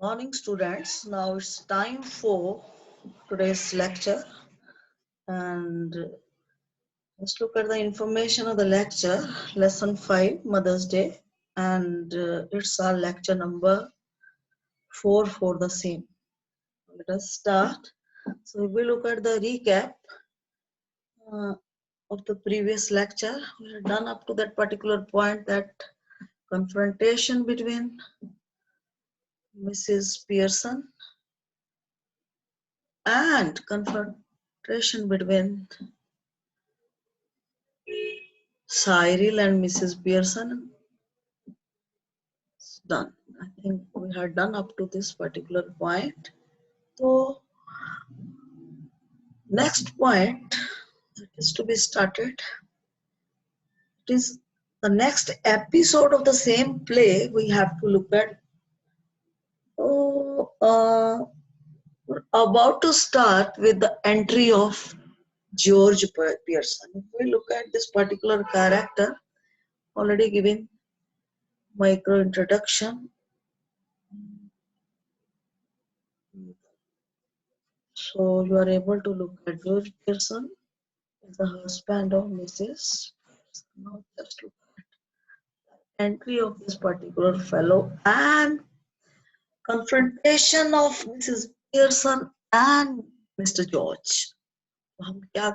Morning students, now it's time for today's lecture and let's look at the information of the lecture, lesson 5, Mother's Day, and it's our lecture number 4 for the same. Let us start. So if we look at the recap uh, of the previous lecture, we have done up to that particular point, that confrontation between Mrs. Pearson and confrontation between Cyril and Mrs. Pearson is done. I think we had done up to this particular point. So next point that is to be started. It is the next episode of the same play we have to look at. Oh, we're about to start with the entry of George Pearson. If we look at this particular character, already given micro introduction. So you are able to look at George Pearson, the husband of Mrs. Now just look at the entry of this particular fellow and confrontation of Mrs. Pearson and Mr. George. तो हम क्या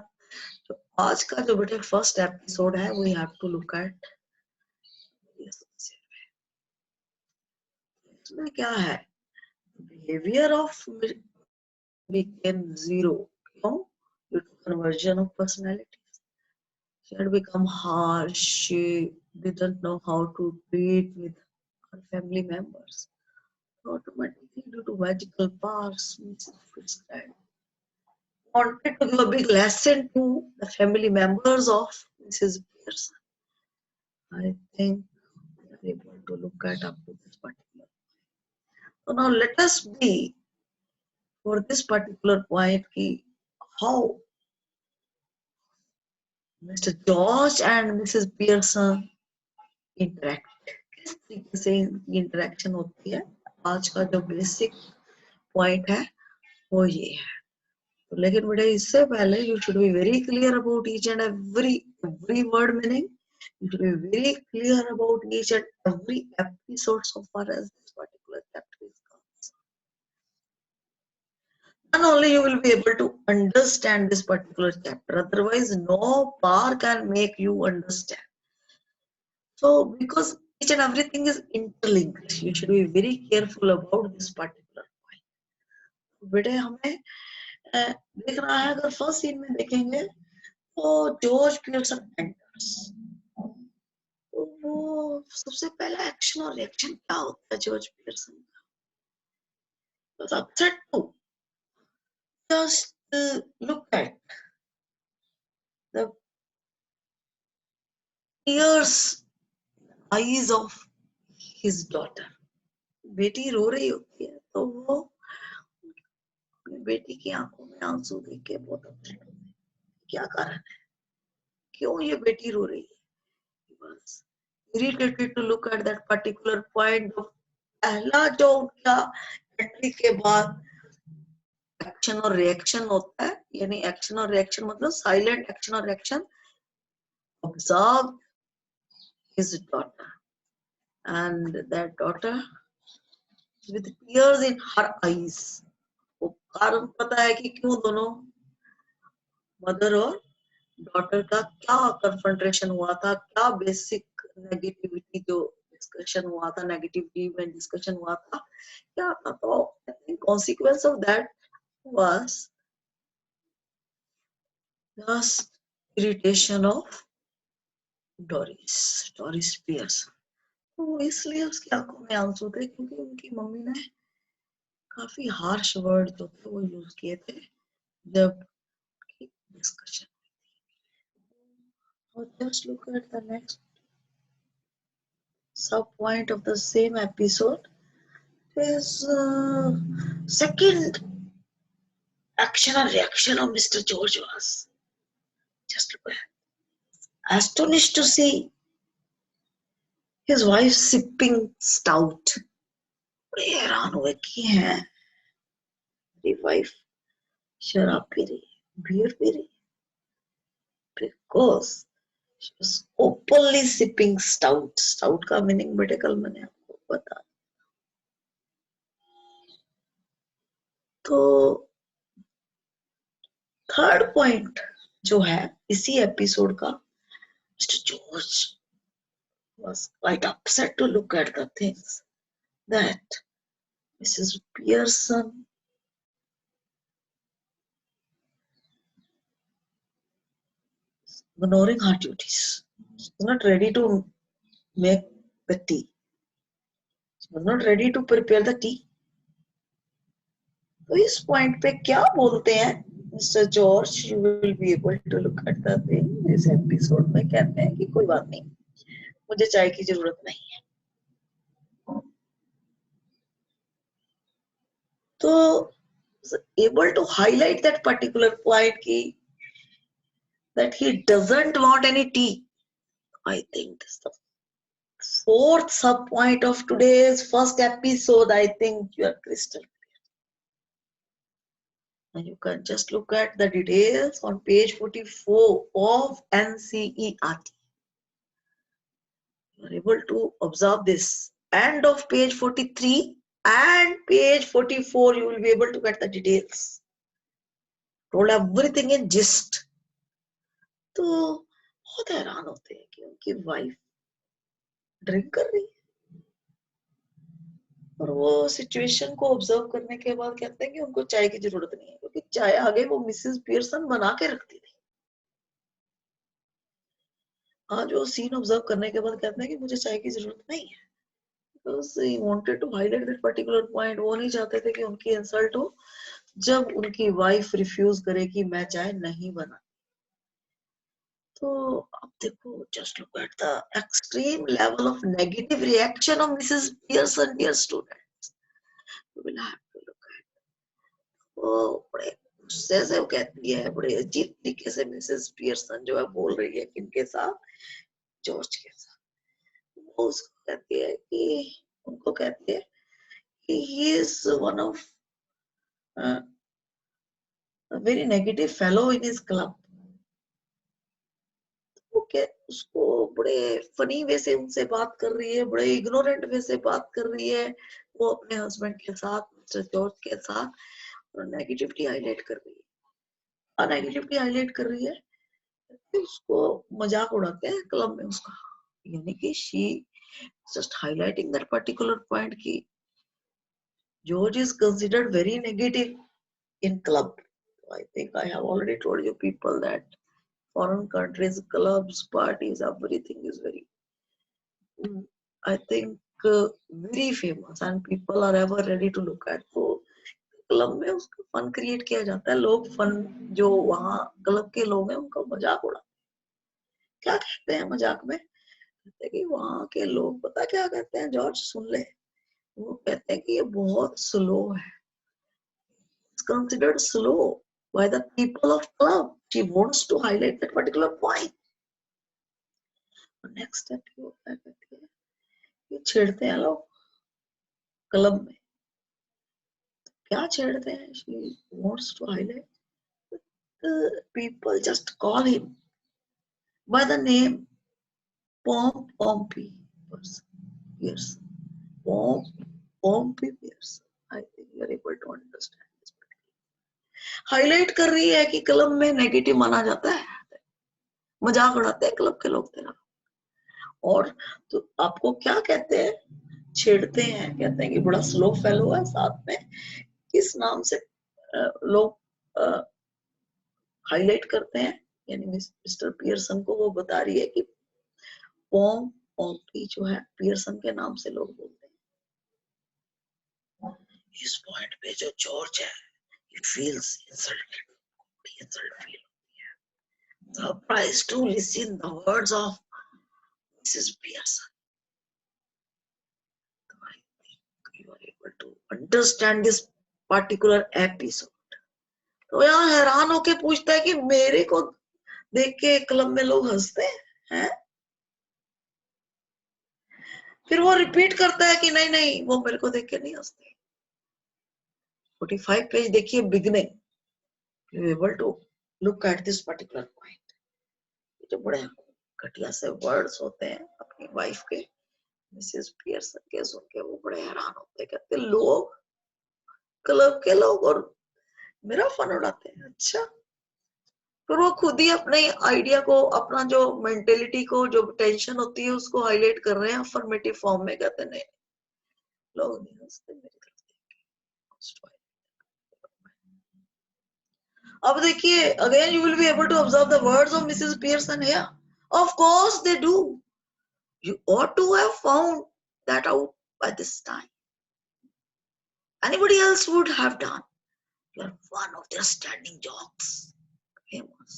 जो आज का जो बेटे first episode है we have to look at इसमें क्या है behavior of became zero क्यों due to conversion of personalities. She had become harsh. She didn't know how to treat with her family members. Automatically, due to magical powers, Mrs. Fitzgerald wanted to give a big lesson to the family members of Mrs. Pearson. I think we are able to look at up to this particular. So now let us be for this particular point ki how Mr. George and Mrs. Pearson interact. किस तरीके से इनकी interaction होती है आज का जो basic point है वो ये है तो लेकिन बेटा इससे पहले you should be very clear about each and every word meaning you should be very clear about each and every episode so far as this particular chapter is concerned. And only you will be able to understand this particular chapter. Otherwise, no power can make you understand. So, because each and everything is interlinked, you should be very careful about this particular point. बेटे हमें देखना है अगर first scene में देखेंगे तो George Pearson enters तो वो सबसे पहला एक्शन और रिएक्शन क्या होता है जॉर्ज पियर्सन का was upset to just look at the tears eyes of his daughter. बेटी रो रही होती है तो वो बेटी की आंखों में आंसू देख के बहुत अपसेट होते हैं क्या कारण है क्यों ये बेटी रो रही है He was irritated to look at that particular point of पहला जो उनका एंट्री के बाद एक्शन और रिएक्शन होता है यानी एक्शन और रिएक्शन मतलब साइलेंट एक्शन और reaction observe his daughter and that daughter with tears in her eyes वो कारण पता है कि क्यों दोनों मदर और डॉटर का क्या कन्फ्रंटेशन हुआ था क्या बेसिक नेगेटिविटी जो डिस्कशन हुआ था नेगेटिविटी में डिस्कशन हुआ था क्या था तो I think consequence of that was just irritation of Doris Pearson तो इसलिए उसकी आंखों में आंसू थे क्योंकि उनकी मम्मी ने काफी हार्श वर्ड जो थे वो यूज किए थे जब discussion. So just look at the next sub point of the same episode. Is second action and reaction of Mr. George was just look at astonished to see his wife sipping stout. बड़े हैरान हुए कि है मेरी wife शराब P रही है, beer P रही है, because she was openly sipping stout. Stout का मीनिंग बेटे कल मैंने आपको बता। तो थर्ड पॉइंट जो है इसी एपिसोड का, mister George was quite upset to look at the things that Mrs. Pearson ignoring her duties. She was not ready to make the tea. She was not ready to prepare the tea. तो इस point पे क्या बोलते हैं mister George, you will be able to look at the thing. इस episode में कहते हैं कि कोई बात नहीं, मुझे चाय की जरूरत नहीं है। तो able to highlight that particular point ki that he doesn't want any tea. I think this is the fourth sub point of today's first episode. I think you are crystal clear. And you can just look at the details on page 44 of NCERT. You are able to observe this. End of page 43 and page 44, you will be able to get the details. Told everything in gist. तो बहुत हैरान होते हैं कि उनकी wife drink कर रही है और वो सिचुएशन को ऑब्जर्व करने के बाद कहते हैं कि उनको चाय की जरूरत नहीं है, क्योंकि चाय आगे वो मिसेस पियर्सन बना के रखती थी। आज वो सीन ऑब्जर्व करने के बाद कहते हैं कि मुझे चाय की जरूरत नहीं है, because he wanted to highlight that particular point. वो नहीं चाहते थे कि उनकी इंसल्ट हो जब उनकी वाइफ रिफ्यूज करे कि मैं चाय नहीं बना। तो अब देखो, just look at the extreme level of negative reaction of Mrs. Pearson, dear students. You will have to look at. वो बड़े गुस्से से वो कहती है, बड़े अजीब तरीके से मिसेस पियर्सन जो है बोल रही है किनके साथ, जॉर्ज के साथ। वो उसको कहती है कि उनको कहती है कि he is one of a very negative fellow in his club. Okay, उसको बड़े फनी वे से उनसे बात कर रही है, बड़े इग्नोरेंट वे से बात कर रही है वो अपने हस्बैंड के साथ, मिस्टर जॉर्ज के साथ, और नेगेटिविटी हाईलाइट कर रही है। नेगेटिविटी हाईलाइट कर रही है, उसको मजाक उड़ाते हैं क्लब में उसका, यानी कि she just highlighting that particular point की George is considered very negative in club. I think I have already told you people that foreign countries, clubs, parties, everything is very, I think, very famous and people are ever ready to look at. तो club में उसका fun create किया जाता है, लोग fun, जो वहाँ club के लोग हैं उनका मजाक उड़ाते हैं। क्या कहते हैं मजाक में? कहते हैं कि वहाँ के लोग पता क्या कहते हैं, जॉर्ज सुन ले, वो कहते हैं कि ये बहुत स्लो है। It's considered slow by the people of club. She wants to highlight that particular point. Next step ये होता है, ये छेड़ते हैं लोग क्लब में। क्या छेड़ते हैं? She wants to highlight the people just call him by the name Pompey Pearson. Pompey Pearson. I think you are able to understand this. Highlight कर रही है कि क्लब में नेगेटिव माना जाता है, मजाक उड़ाते हैं क्लब के लोग तेरा। और तो आपको क्या कहते हैं, छेड़ते हैं, कहते हैं कि बड़ा स्लो फेलो है, साथ में किस नाम से लोग हाईलाइट करते हैं, यानी मिस्टर पियर्सन को वो बता रही है कि पॉम्पी जो है पियर्सन के नाम से लोग बोलते हैं। इस पॉइंट पे जो जॉर्ज है, he feels insulted, insult feel होती है, surprised to listen the words of Mrs. Pearson. I think you are able to understand this particular episode. तो यहाँ हैरान होके पूछता है कि मेरे को देख के क्लब में लोग हंसते हैं? फिर वो रिपीट करता है कि नहीं नहीं वो मेरे को देख के नहीं हंसते। 45 पेज देखिए beginning, you able to look at this particular point. जो बड़े घटिया से वर्ड्स होते हैं अपनी वाइफ के, मिसेस पियर्सन के सुन के वो बड़े हैरान होते, कहते लोग, क्लब के लोग और मेरा फन उड़ाते हैं। अच्छा, फिर वो खुद ही अपने आइडिया को, अपना जो मेंटेलिटी को, जो टेंशन होती है उसको हाईलाइट कर रहे हैं अफर्मेटिव फॉर्म में, कहते नहीं लोग नहीं हंसते मेरी तरफ देख के। अब देखिए again you will be able to observe the words of Mrs Pearson here. Of course they do, you ought to have found that out by this time. Anybody else would have done. You're one of their standing jokes. Famous.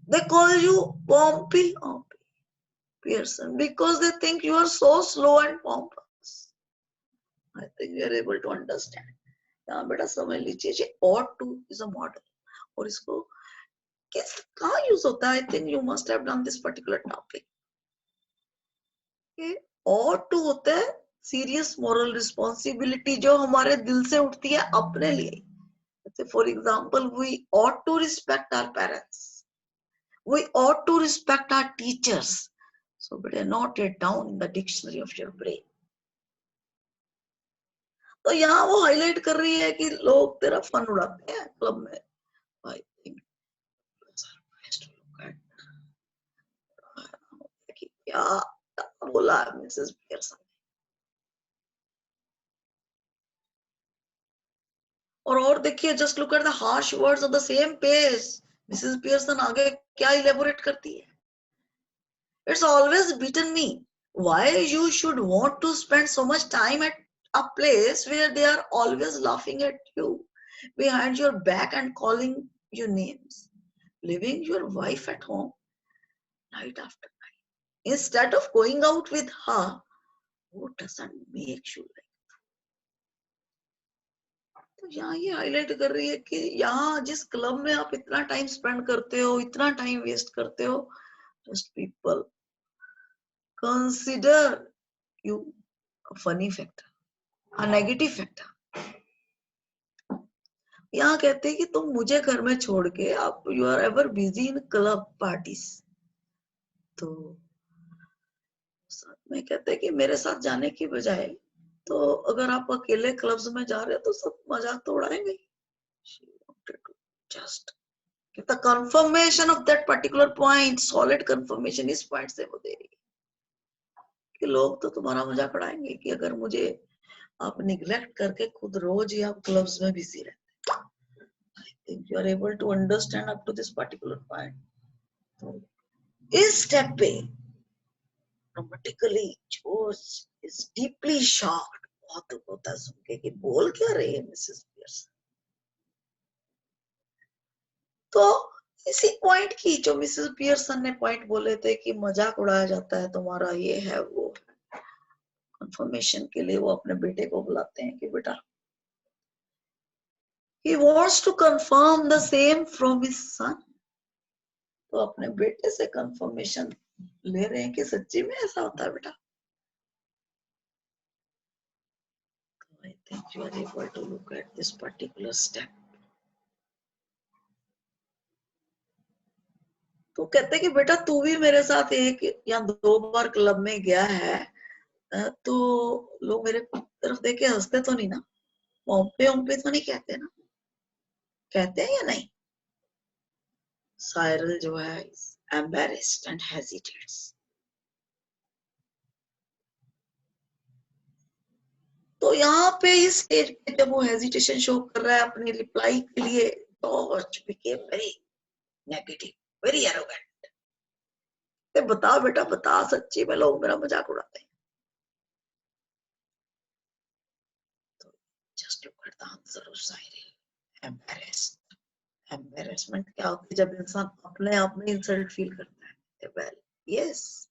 They call you Pompey Pearson because they think you are so slow and pompous. I think you are able to understand. यहाँ बेटा समझ लीजिए ought to is a model और इसको किस कहाँ use होता है? I think you must have done this particular topic. ought to होता है सीरियस मॉरल रिस्पॉन्सिबिलिटी जो हमारे दिल से उठती है अपने लिए। For example, we ought to respect our parents. We ought to respect our teachers. So better note it down in the dictionary of your brain. तो यहाँ वो हाईलाइट कर रही है कि लोग तेरा फन उड़ाते हैं क्लब में। I think क्या बोला मिसेस पियर्सन। और देखिए just look at the harsh words of the same page. Mrs Pearson आगे क्या इलेबोरेट करती है। It's always beaten me why you should want to spend so much time at a place where they are always laughing at you behind your back and calling you names, leaving your wife at home night after night instead of going out with her who doesn't make you like. तो यहाँ ये highlight कर रही है कि यहाँ जिस club में आप इतना टाइम स्पेंड करते हो, इतना टाइम वेस्ट करते हो, just people consider you a funny factor, a negative factor. यहाँ कहते हैं कि तुम मुझे घर में छोड़ के आप you are ever busy in club parties. तो साथ में कहते हैं कि मेरे साथ जाने की बजाय तो अगर आप अकेले क्लब्स में जा रहे हो तो सब मजाक तो उड़ाएंगे। Just the confirmation of that particular point, solid confirmation इस पॉइंट से वो दे रही है कि लोग तो तुम्हारा मजाक उड़ाएंगे कि अगर मुझे आप निग्लेक्ट करके खुद रोज ही आप क्लब्स में बिजी रहते। I think you are able to understand up to this particular point. So, इस स्टेप पे automatically George is deeply shocked. बहुत दुख होता है सुन के कि बोल क्या रही है मिसेस पियर्सन। तो इसी पॉइंट की जो मिसेस पियर्सन ने पॉइंट बोले थे कि मजाक उड़ाया जाता है तुम्हारा, ये है वो, कंफर्मेशन के लिए वो अपने बेटे को बुलाते हैं कि बेटा he wants to confirm the same from his son. तो अपने बेटे से कंफर्मेशन ले रहे हैं कि सच्ची में ऐसा होता है बेटा। I think you are able to look at this particular step. तो कहते हैं कि बेटा तू भी मेरे साथ एक या दो बार क्लब में गया है, तो लोग मेरे तरफ देख के हंसते तो नहीं ना, ओम्पे ओम्पे तो नहीं कहते ना, कहते हैं या नहीं। साइरल जो है embarrassed and hesitates. तो यहाँ पे इस स्टेज पे जब वो हेजिटेशन शो कर रहा है अपनी रिप्लाई के लिए, George became very negative, very arrogant. बता बेटा बता, सच्ची में लोग मेरा मजाक उड़ाते हैं। तो just look at the answer of Cyril. Embarrassed. Embarrassment क्या होती है जब इंसान अपने आप में इंसल्ट फील करता है। Well, yes.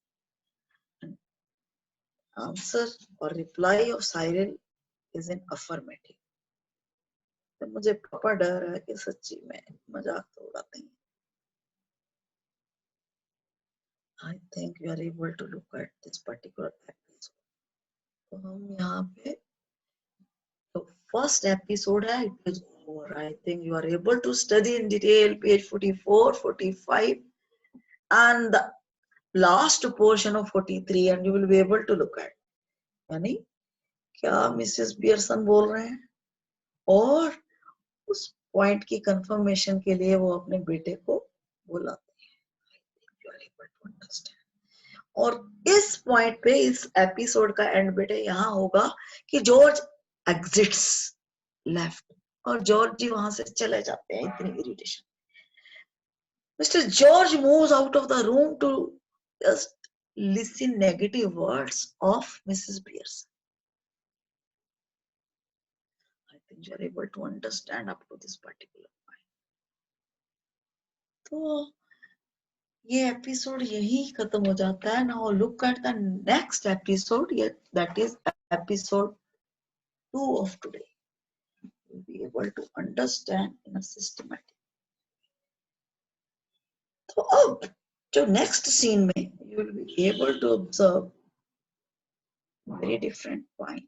Answer or reply of Cyril is in affirmative. तो मुझे पापा डर है कि सच्ची में मजाक तो उड़ाते हैं। I think you are able to look at this particular practice. तो हम यहाँ पे तो फर्स्ट एपिसोड है, it is over. I think you are able to study in detail page 44, 45 and the last portion of 43 and you will be able to look at. यानी क्या Mrs Pearson बोल रहे हैं और उस पॉइंट की confirmation के लिए वो अपने बेटे को बुलाते हैं. You are able to understand. और इस पॉइंट पे इस एपिसोड का एंड बेटे यहाँ होगा कि जॉर्ज एग्जिट्स लेफ्ट और जॉर्ज जी वहां से चले जाते हैं. इतनी irritation. Mister George moves out of the room to just listen negative words of Mrs Pearson. I think you are able to understand up to this particular point. तो ये episode यही खत्म हो जाता है. Now look at the next episode, that is episode 2 of today. You'll be able to understand in a systematic. तो अब जो नेक्स्ट सीन में you will be able to observe very different point.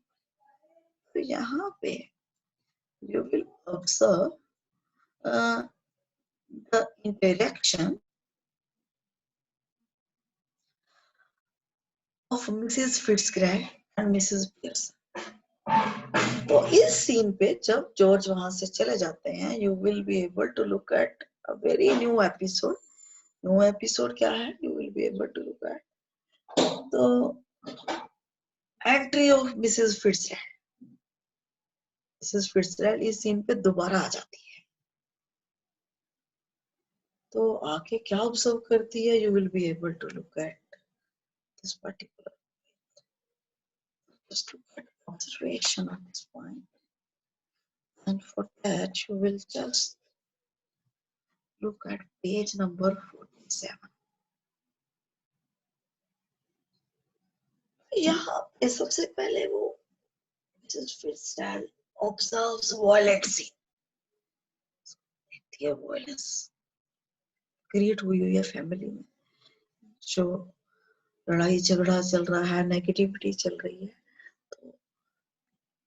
तो यहाँ पे you will observe the interaction of Mrs. Fitzgerald and Mrs. Pearson. तो इस scene पे जब जॉर्ज वहां से चले जाते हैं you will be able to look at a very new episode. New episode क्या है? You will be able to look at the entry of Mrs. Fitzgerald. Mrs. Fitzgerald इस सीन पे दोबारा आ जाती है. तो आके क्या ऑब्जर्व करती है? You will be able to look at this particular. Just look at observation at this point. And for that you will just look at page number 47. यहाँ पे सबसे पहले वो Mrs. Fitzgerald observes violent scene. देखती है violence create हुई हुई है फैमिली में, जो लड़ाई झगड़ा चल रहा है, नेगेटिविटी चल रही है. तो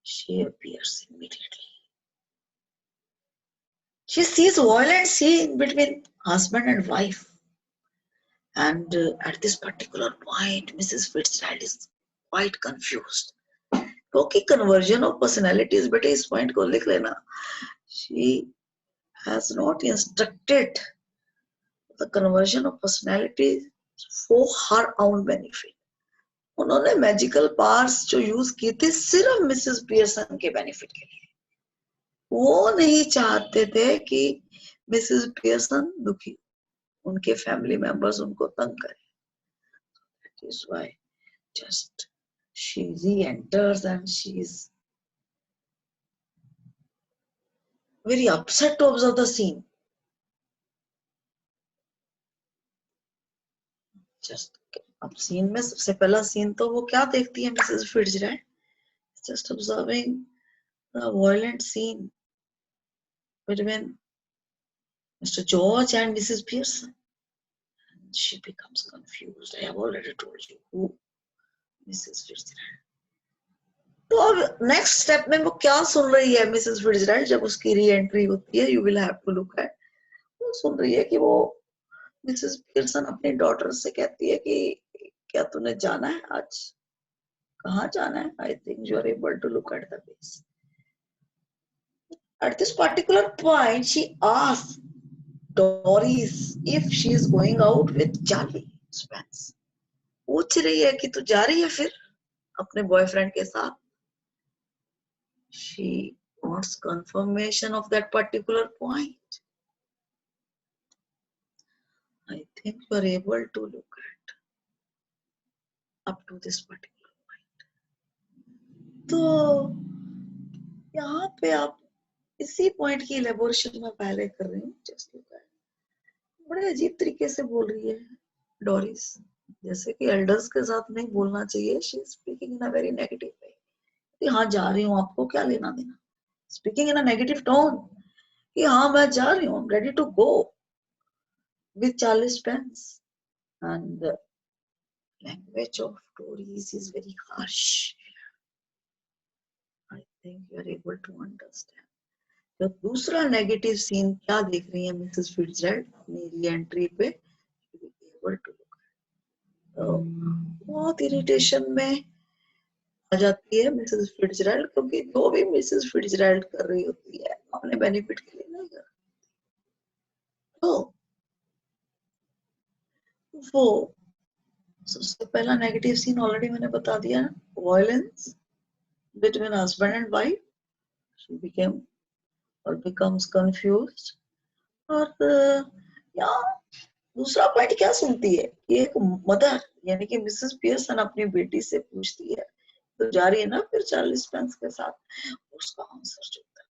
she appears immediately. She sees violent scene between husband and wife. And at this particular point, Mrs. Fitzgerald is quite confused. क्योंकि conversion of personalities, बेटे इस point को लिख लेना. She has not instructed the conversion of personalities for her own benefit. उन्होंने magical powers जो use किए थे सिर्फ मिसेस पियर्सन के बेनिफिट के लिए. वो नहीं चाहते थे कि मिसेस पियर्सन दुखी, उनके फैमिली मेंबर्स उनको तंग करें. That is why just she re-enters and she is very upset to observe the scene. Just अब सीन में सबसे पहला सीन तो वो क्या देखती है Mrs फिट्जरैल्ड? Just observing the violent scene between Mr. George and Mrs. Pearson. She becomes confused. I have already told you who Mrs. Fitzgerald. तो अब नेक्स्ट स्टेप में वो क्या सुन रही है मिसेस फिट्जरैल्ड जब उसकी री एंट्री होती है? You will have to look at. वो सुन रही है कि वो मिसेस पियर्सन अपनी डॉटर से कहती है कि क्या तूने जाना है आज? कहाँ जाना है? I think you are able to look at the page. At this particular point, she asks Doris if she is going out with Charlie Spence. पूछ रही है कि तू जा रही है फिर अपने बॉयफ्रेंड के साथ. She wants confirmation of that particular point. I think you are able to look at up to this particular point. तो यहाँ पे आप इसी पॉइंट की एलेबोरेशन में पहले कर रही हूँ. Just look at. बड़े अजीब तरीके से बोल रही है डोरिस, जैसे कि एल्डर्स के साथ नहीं बोलना चाहिए. She is speaking in a very negative way. हाँ जा रही हूँ, आपको क्या लेना देना. Speaking in a negative tone कि हाँ मैं जा रही हूँ, ready to go with Charlie Spence. And the language of Doris is very harsh. think you are able to understand. तो दूसरा नेगेटिव सीन क्या देख रही है मिसेस फिट्जजेराल्ड अपनी री-एंट्री पे, able to look. तो बहुत इरिटेशन में आ जाती है मिसेस फिट्जजेराल्ड, क्योंकि जो भी मिसेस फिट्जजेराल्ड कर रही होती है अपने बेनिफिट के लिए नहीं कर रही। तो वो सबसे पहला नेगेटिव सीन ऑलरेडी मैंने बता दिया, violence between husband and wife, she became और बिकम्स कंफ्यूज्ड। और या दूसरा पॉइंट क्या सुनती है कि एक मदर यानी कि मिसेस पियर्सन अपनी बेटी से पूछती है, तो जा रही है ना फिर चार्ली स्पेंस के साथ, उसका आंसर जो होता है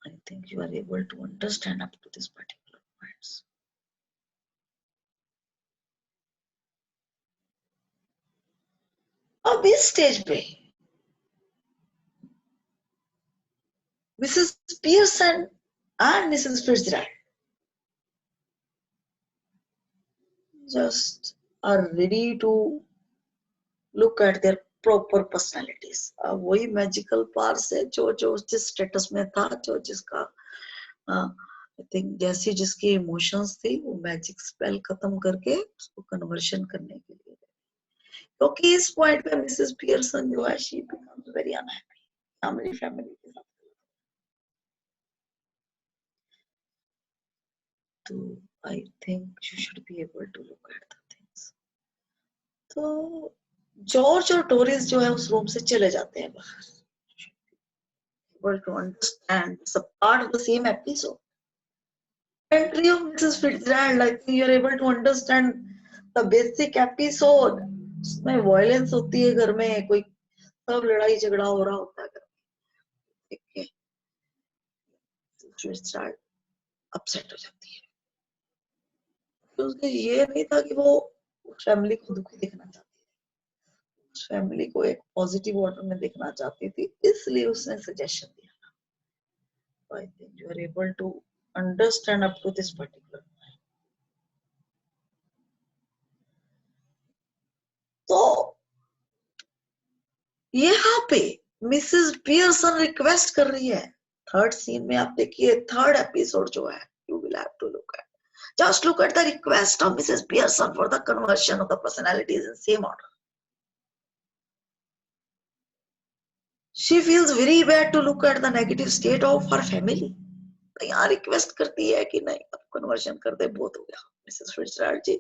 I think you are able to understand up to this particular points. अब इस स्टेज पे Mrs Pearson and Mrs. Fitzgerald just are ready to look at their proper personalities. अब वही मैजिकल पावर से जो जो जिस स्टेटस में था, जो जिसका आई थिंक जैसी जिसकी इमोशंस थी, वो मैजिक स्पेल खत्म करके उसको कन्वर्शन करने के लिए, क्योंकि इस पॉइंट पे मिसेस पियर्सन जो है she becomes very unhappy family के साथ। तो I think you should be able to look at the things. तो जॉर्ज और डोरिस जो है उस रूम से चले जाते हैं बाहर, able to understand it's a part of the same episode. Entry of Mrs. Fitzgerald, I think you're able to understand the basic episode. उसमें वायलेंस होती है घर में, कोई सब लड़ाई झगड़ा हो रहा होता है घर में, ठीक है, फिट्जजेराल्ड अपसेट हो जाती है। तो उसने ये नहीं था कि वो फैमिली को दुखी देखना चाहती थी, उस फैमिली को एक पॉजिटिव ऑर्डर में देखना चाहती थी, इसलिए उसने सजेशन दिया। I think you are able to understand up to this particular point. तो यहाँ पे मिसेस पियर्सन रिक्वेस्ट कर रही है, थर्ड सीन में आप देखिए, थर्ड एपिसोड जो है, you will have to look at, just look at the request of Mrs. Pearson for the conversion of the personalities in same order. She feels very bad to look at the negative state of her family. तो यहाँ request करती है कि नहीं अब conversion कर दे, बहुत हो गया Mrs Fitzgerald ji,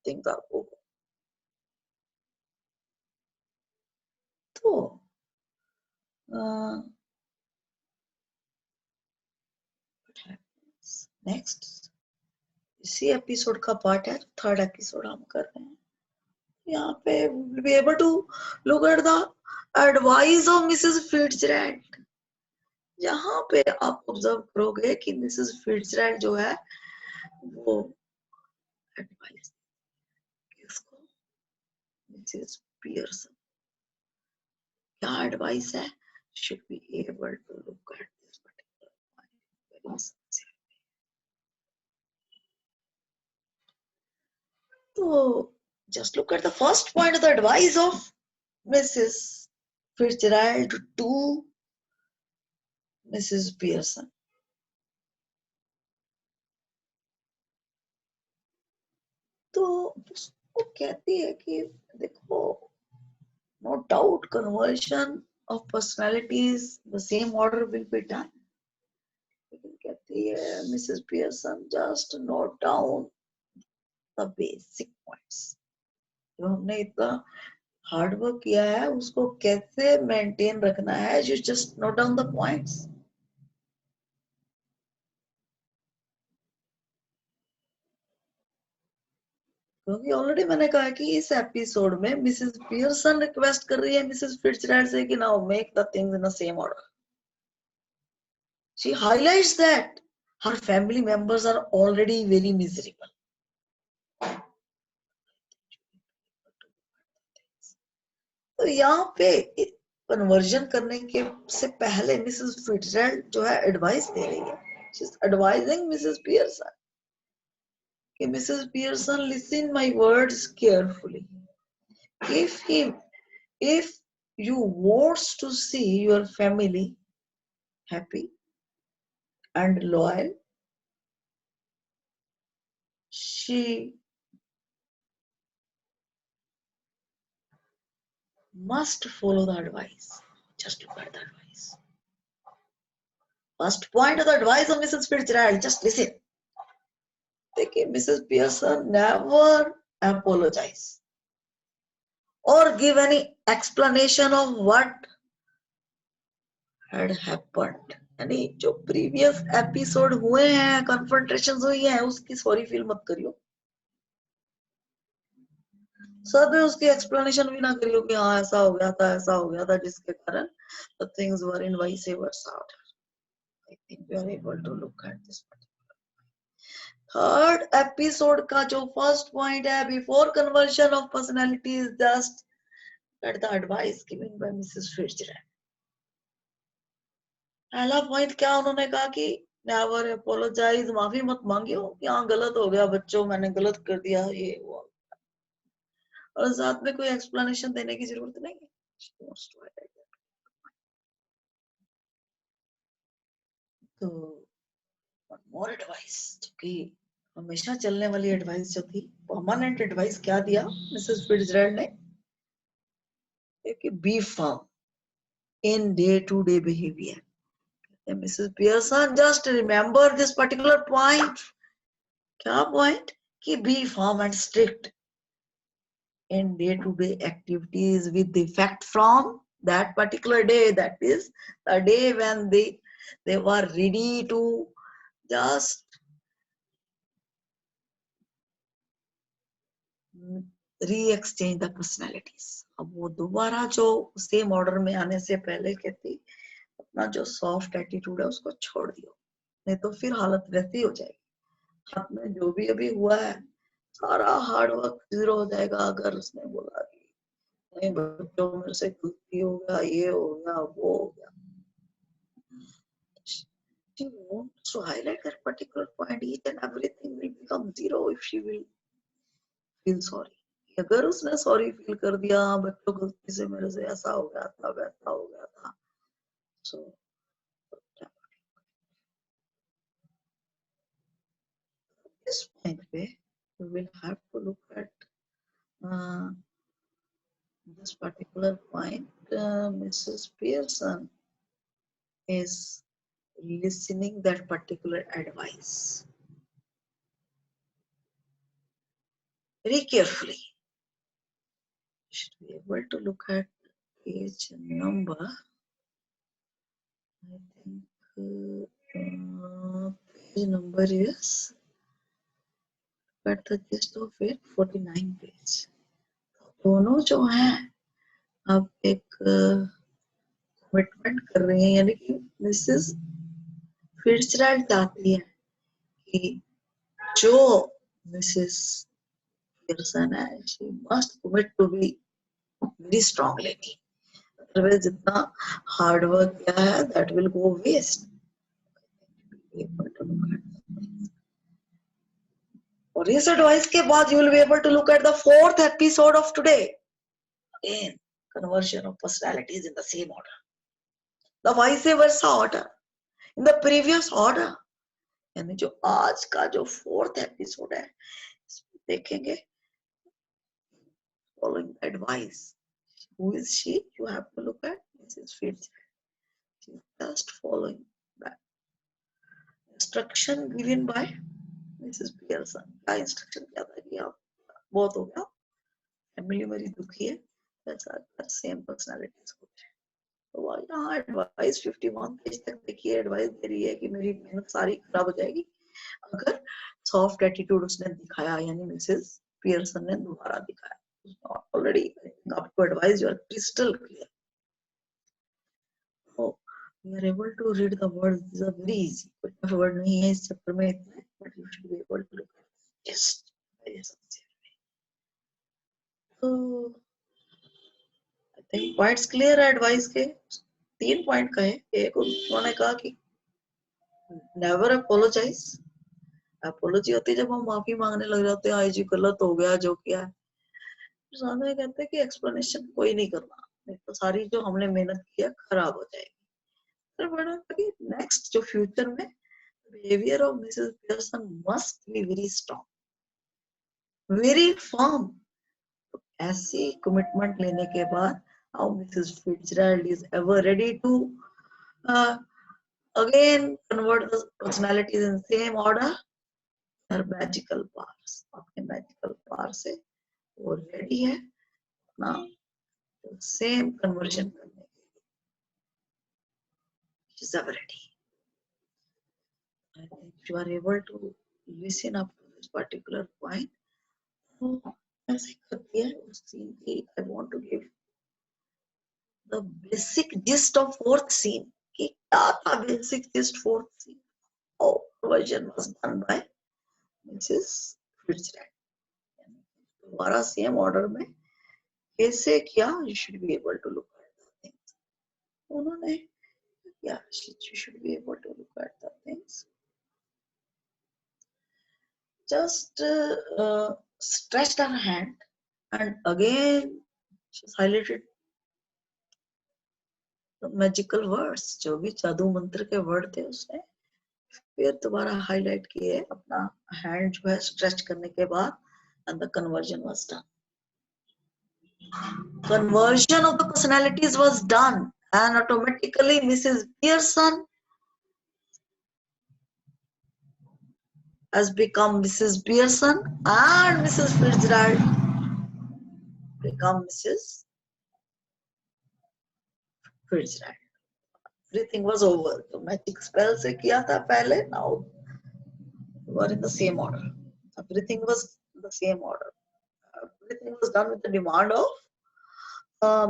things are over. तो नेक्स्ट इसी एपिसोड का पार्ट है, थर्ड एपिसोड हम कर रहे हैं। यहाँ पे be able to look at the advice of Mrs Fitzgerald. यहाँ पे आप ऑब्जर्व करोगे कि मिसेस फिट्जजेराल्ड जो है वो एडवाइस किसको, मिसेस पियर्सन, क्या एडवाइस है, should be able to look at this particular point very sincerely. So just look at the first point of the advice of Mrs. Fitzgerald to Mrs. Pearson. तो उसको कहती है कि देखो, no doubt conversion of personalities the same order will be done. लेकिन कहती है Mrs. Pearson, just note down the basic points. जो हमने इतना हार्ड वर्क किया है उसको कैसे मेंटेन रखना है, you just note down the points. क्योंकि ऑलरेडी मैंने कहा कि इस एपिसोड में मिसेस पियर्सन रिक्वेस्ट कर रही है मिसेस फिट्जजेराल्ड से कि now make the things in the same order. She highlights that her family members are already very miserable. तो यहाँ पे कन्वर्जन करने के से पहले मिसेस फिट्जजेराल्ड जो है एडवाइस दे रही है. She's advising Mrs. Pearson कि Mrs Pearson listen my words carefully. If you wants to see your family happy and loyal, she must follow the advice. Just look at the advice. First point of the advice of Mrs. Fitzgerald, just listen. देखिए, Mrs. Pearson never apologize or give any explanation of what had happened. यानी जो previous episode हुए हैं, कन्फ्रंटेशंस हुई हैं, उसकी sorry feel मत करियो. सब में उसकी एक्सप्लेनेशन भी ना करियो कि हाँ ऐसा हो गया था, ऐसा हो गया था, जिसके कारण the things were in vice versa. I think we are able to look at this. Third episode का जो फर्स्ट पॉइंट है, before conversion of personality is just that the advice given by Mrs Fitzgerald. पहला point क्या उन्होंने कहा कि never apologise, माफी मत मांगियो कि हाँ गलत हो गया बच्चों, मैंने गलत कर दिया, ये वो. और साथ में कोई एक्सप्लेनेशन देने की जरूरत नहीं है. तो मोर एडवाइस, जो कि हमेशा चलने वाली एडवाइस जो थी, परमानेंट एडवाइस क्या दिया मिसेस फिट्जरैल्ड ने कि be firm in day-to-day behavior. And Mrs. Pearson, just remember this particular point. क्या point? कि be firm and strict in day-to-day activities with effect from that particular day. That is the day when they were ready to just re-exchange the personalities. अब वो दोबारा जो same order में आने से पहले कहती अपना जो सॉफ्ट एटीट्यूड है उसको छोड़ दियो, नहीं तो फिर हालत वैसी हो जाएगी. हाथ में जो भी अभी हुआ है सारा हार्ड वर्क जीरो हो जाएगा अगर उसने बोला कि नहीं बच्चों मेरे से गलती हो गया, ये हो गया, वो हो गया. She wants to highlight that particular point. Each and everything will become zero if she will feel sorry. अगर उसने सॉरी फील कर दिया, बच्चों गलती से मेरे से ऐसा हो गया था, वैसा हो गया था, so this point पे we will have to look at this particular point. Mrs. Pearson is listening that particular advice very carefully. Should be able to look at page number. I think page number is, but the gist of it 49 page. दोनों जो हैं अब एक commitment कर रहे हैं, यानी कि मिसेस फिट्जरैल्ड चाहती है कि जो मिसेस पियर्सन है, she must commit to be very strong lady. Otherwise जितना हार्ड वर्क किया है that will go waste. और इस एडवाइस के बाद you will be able to look at the fourth episode of today. Again, conversion of personalities in the same order, the vice versa order, in the previous order. यानी जो आज का जो fourth episode है इसमें देखेंगे following advice. Who is she? You have to look at Mrs. Fitzgerald. She is just following that instruction given by Mrs. Pearson. क्या instruction क्या था कि आप बहुत हो गया, फैमिली मेरी दुखी है, वैसा सेम पर्सनालिटीज को. तो यहाँ एडवाइस 51 पेज तक देखिए, एडवाइस दे रही है कि मेरी मेहनत सारी खराब हो जाएगी अगर सॉफ्ट एटीट्यूड उसने दिखाया, यानी मिसेस पियर्सन ने दोबारा दिखाया. Already up to advise you are crystal clear. Oh, you are able to read the words. These are very easy. कोई word नहीं है इस चैप्टर में इतना, but you should be able to look at it. Just very sincere. So I think points clear है advice के. 3 point कहे. एक उन्होंने कहा कि never apologize अपोलॉजी होती है जब हम माफी मांगने लग जाते हैं, आई जी गलत हो गया जो किया है। सामने कहते हैं कि एक्सप्लेनेशन कोई नहीं करना, नहीं तो सारी जो हमने मेहनत की है खराब हो जाएगी। फिर नेक्स्ट जो फ्यूचर में behaviour of Mrs Pearson must be very strong, very firm. ऐसी कमिटमेंट लेने के बाद how Mrs. Fitzgerald is ever ready to again convert the personalities in same order, her magical powers, अपने magical power से वो ready है ना same conversion करने के लिए, she's ever ready. I think if you are able to listen up to this particular point, तो ऐसे करती है उस scene की, I want to give the basic gist of fourth scene कि क्या था basic gist fourth scene, how version was done by Mrs. Fitzgerald. दोबारा सेम ऑर्डर में कैसे किया, you should be able to look at the things. उन्होंने क्या, you should be able to look at the things. Just stretched her hand and again she's highlighted the magical words, जो भी जादू मंत्र के वर्ड थे उसने फिर दोबारा हाईलाइट किए, अपना हैंड जो है स्ट्रेच करने के बाद, and the conversion was done. Conversion of the personalities was done and automatically Mrs. Pearson has become Mrs. Pearson and Mrs. Fitzgerald become Mrs. Fitzgerald. Everything was over. तो magic spell से किया था पहले, now we were in the same order. Everything was in the same order. Everything was done with the demand of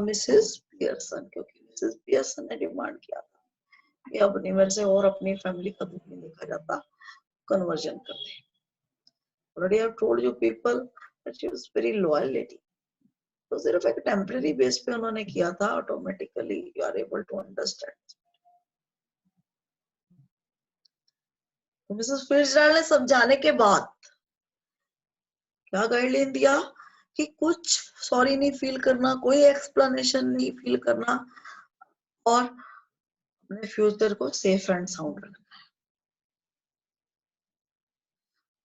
Mrs. Pearson, क्योंकि Mrs. Pearson ने demand किया था कि अपनी मेरे से और अपनी फैमिली का दुख नहीं देखा जाता, कन्वर्जन कर दे. Already I have told you people that she was very loyal lady. तो सिर्फ एक टेम्पररी बेस पे उन्होंने किया था, automatically you are able to understand. Mrs Fitzgerald ने समझाने के बाद क्या गाइडलाइन दिया कि कुछ सॉरी नहीं फील करना, कोई एक्सप्लेनेशन नहीं फील करना और अपने फ्यूचर को सेफ एंड साउंड रखना.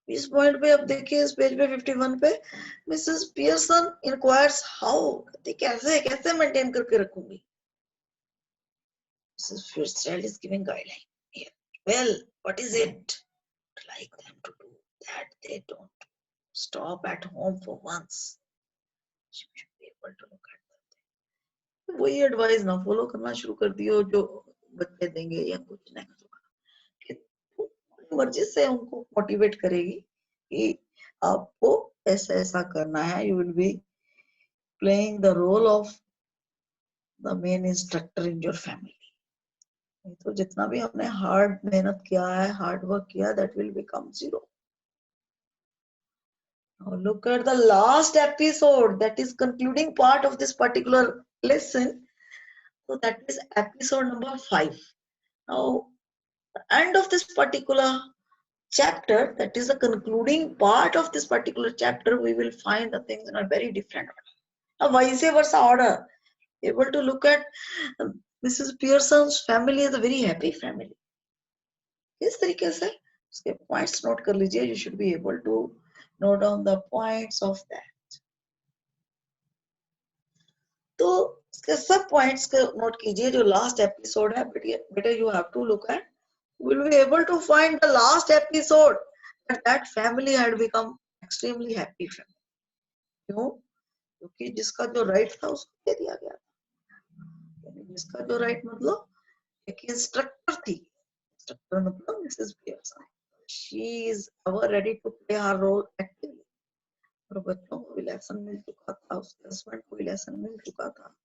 इस पॉइंट पे अब देखिए, इस पेज पे 51 पे मिसेस पियर्सन इंक्वायर्स हाउ, कैसे कैसे मेंटेन करके रखूंगी. Mrs Fitzgerald is giving guideline here. Well, what is it? Like them to do that they don't stop at home for once. You should be able to look at that. वही advice ना follow करना शुरू कर दियो जो बच्चे देंगे या कुछ नेक्स्ट होगा, कि तू मर्जी से उनको मोटिवेट करेगी कि आपको ऐसा ऐसा करना है. You will be playing the role of the main instructor in your family. तो जितना भी हमने हार्ड मेहनत किया है, हार्ड वर्क किया, that will become zero. Now look at the last episode, that is concluding part of this particular lesson. So that is episode number 5. Now the end of this particular chapter, that is the concluding part of this particular chapter, we will find the things in a very different order. Now vice versa order, able to look at Mrs. Pearson's family is a very happy family. इस तरीके से उसके points note कर लीजिए. You should be able to note down the points of that. तो इसके सब points को नोट कीजिए. जो लास्ट एपिसोड है बेटा, you have to look at, will be able to find the last episode that that family had become extremely happy family. क्यों? क्योंकि जिसका जो राइट था उसको दे दिया गया था. जिसका जो राइट मतलब एक इंस्ट्रक्टर थी, इंस्ट्रक्टर मतलब Mrs Pearson. She is ever ready to play her role actively. और बच्चों को भी लेसन मिल चुका था, उसके हस्बैंड को भी लेसन मिल चुका था,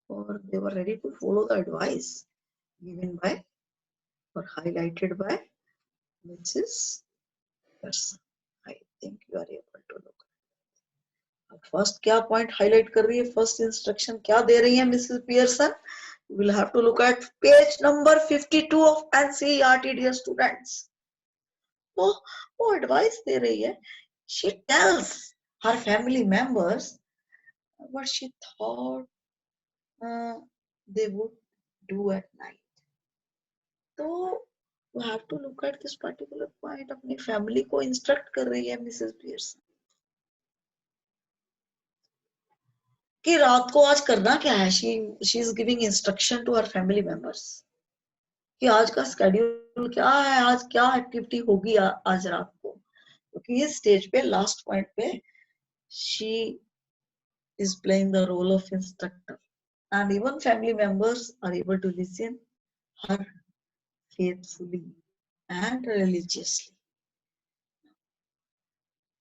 और they were ready to follow the advice given by or highlighted by Mrs. Pearson. I think you are able to look. First क्या पॉइंट हाईलाइट कर रही है, फर्स्ट इंस्ट्रक्शन क्या दे रही है Mrs Pearson? You will have to look at page number 52 of NCERT, dear students. वो advice दे रही है. She tells her family members what she thought uh, they would do at night. तो you have to look at this particular point. अपनी family को instruct कर रही है Mrs Pearson कि रात को आज करना क्या है. She is giving instruction to her family members कि आज का स्केड्यूल क्या है, आज क्या एक्टिविटी होगी आज रात को. क्योंकि इस स्टेज पे लास्ट पॉइंट पे she is playing the role of instructor and even family members are able to listen her faithfully and religiously.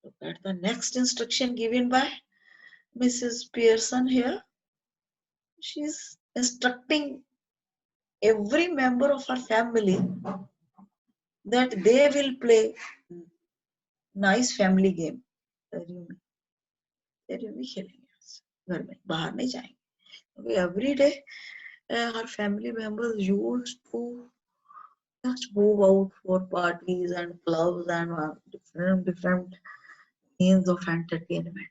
Look at the next instruction given by Mrs. Pearson here. She's instructing every member of her family that they will play nice family game. खेलेंगे घर में, बाहर नहीं जाएंगे. Every day her family members used to just move out for parties and clubs and different means of entertainment.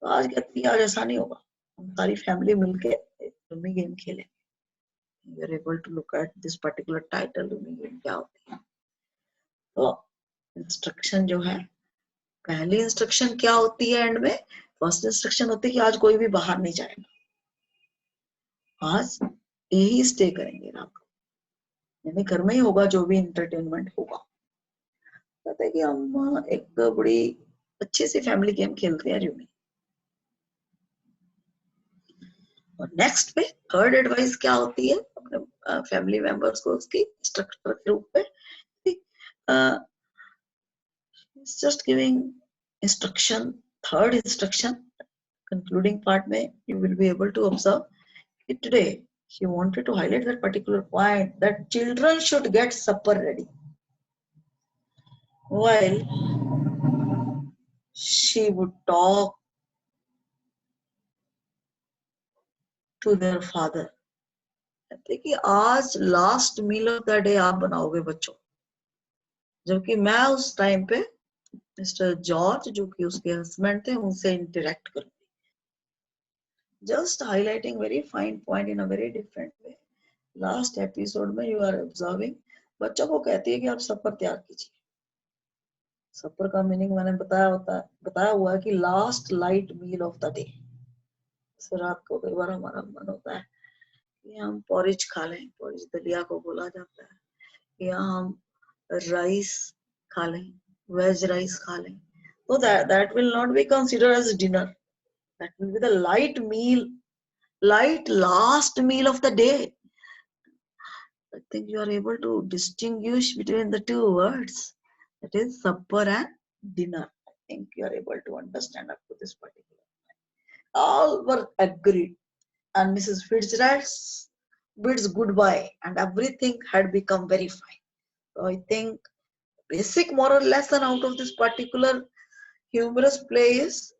तो आज कहती है आज ऐसा नहीं होगा, हम सारी फैमिली मिलके रूमी गेम खेलें. You are able to look at this particular title Rumi game क्या होती है. तो इंस्ट्रक्शन जो है, पहली इंस्ट्रक्शन क्या होती है एंड में, फर्स्ट इंस्ट्रक्शन होती है कि आज कोई भी बाहर नहीं जाएगा, आज यही स्टे करेंगे रात को, यानी घर में ही होगा जो भी इंटरटेनमेंट होगा. कहते हैं कि हम एक बड़ी अच्छी सी फैमिली गेम खेलते हैं रूमी. और नेक्स्ट पे थर्ड एडवाइस क्या होती है अपने फैमिली मेंबर्स को उसकी स्ट्रक्चर के रूप में. Just giving instruction, third instruction concluding part में you will be able to observe today she wanted to highlight that particular point that children should get supper ready while she would talk to their father. कहते कि आज last meal of the day आप बनाओगे बच्चों, जबकि मैं उस time पे मिस्टर जॉर्ज जो कि उसके हस्बैंड थे उनसे इंटरेक्ट करूंगी. Just highlighting very fine point in a very different way. Last episode में यू आर ऑब्जर्विंग बच्चों को कहती है कि आप सफर तैयार कीजिए. सफर का मीनिंग मैंने बताया हुआ है कि last light meal of the day. रात को कई बार हमारा मन होता है कि हम पॉरिज खा लें, पॉरिज दलिया को बोला जाता है, या हम राइस खा लें, वेज राइस खा लें. So that will not be considered as dinner. That will be the light meal, light last meal of the day. I think you are able to distinguish between the two words. That is supper and dinner. I think you are able to understand up to this particular point. All were agreed, and Mrs. Fitzgerald bids goodbye, and everything had become very fine. So I think basic moral lesson out of this particular humorous play is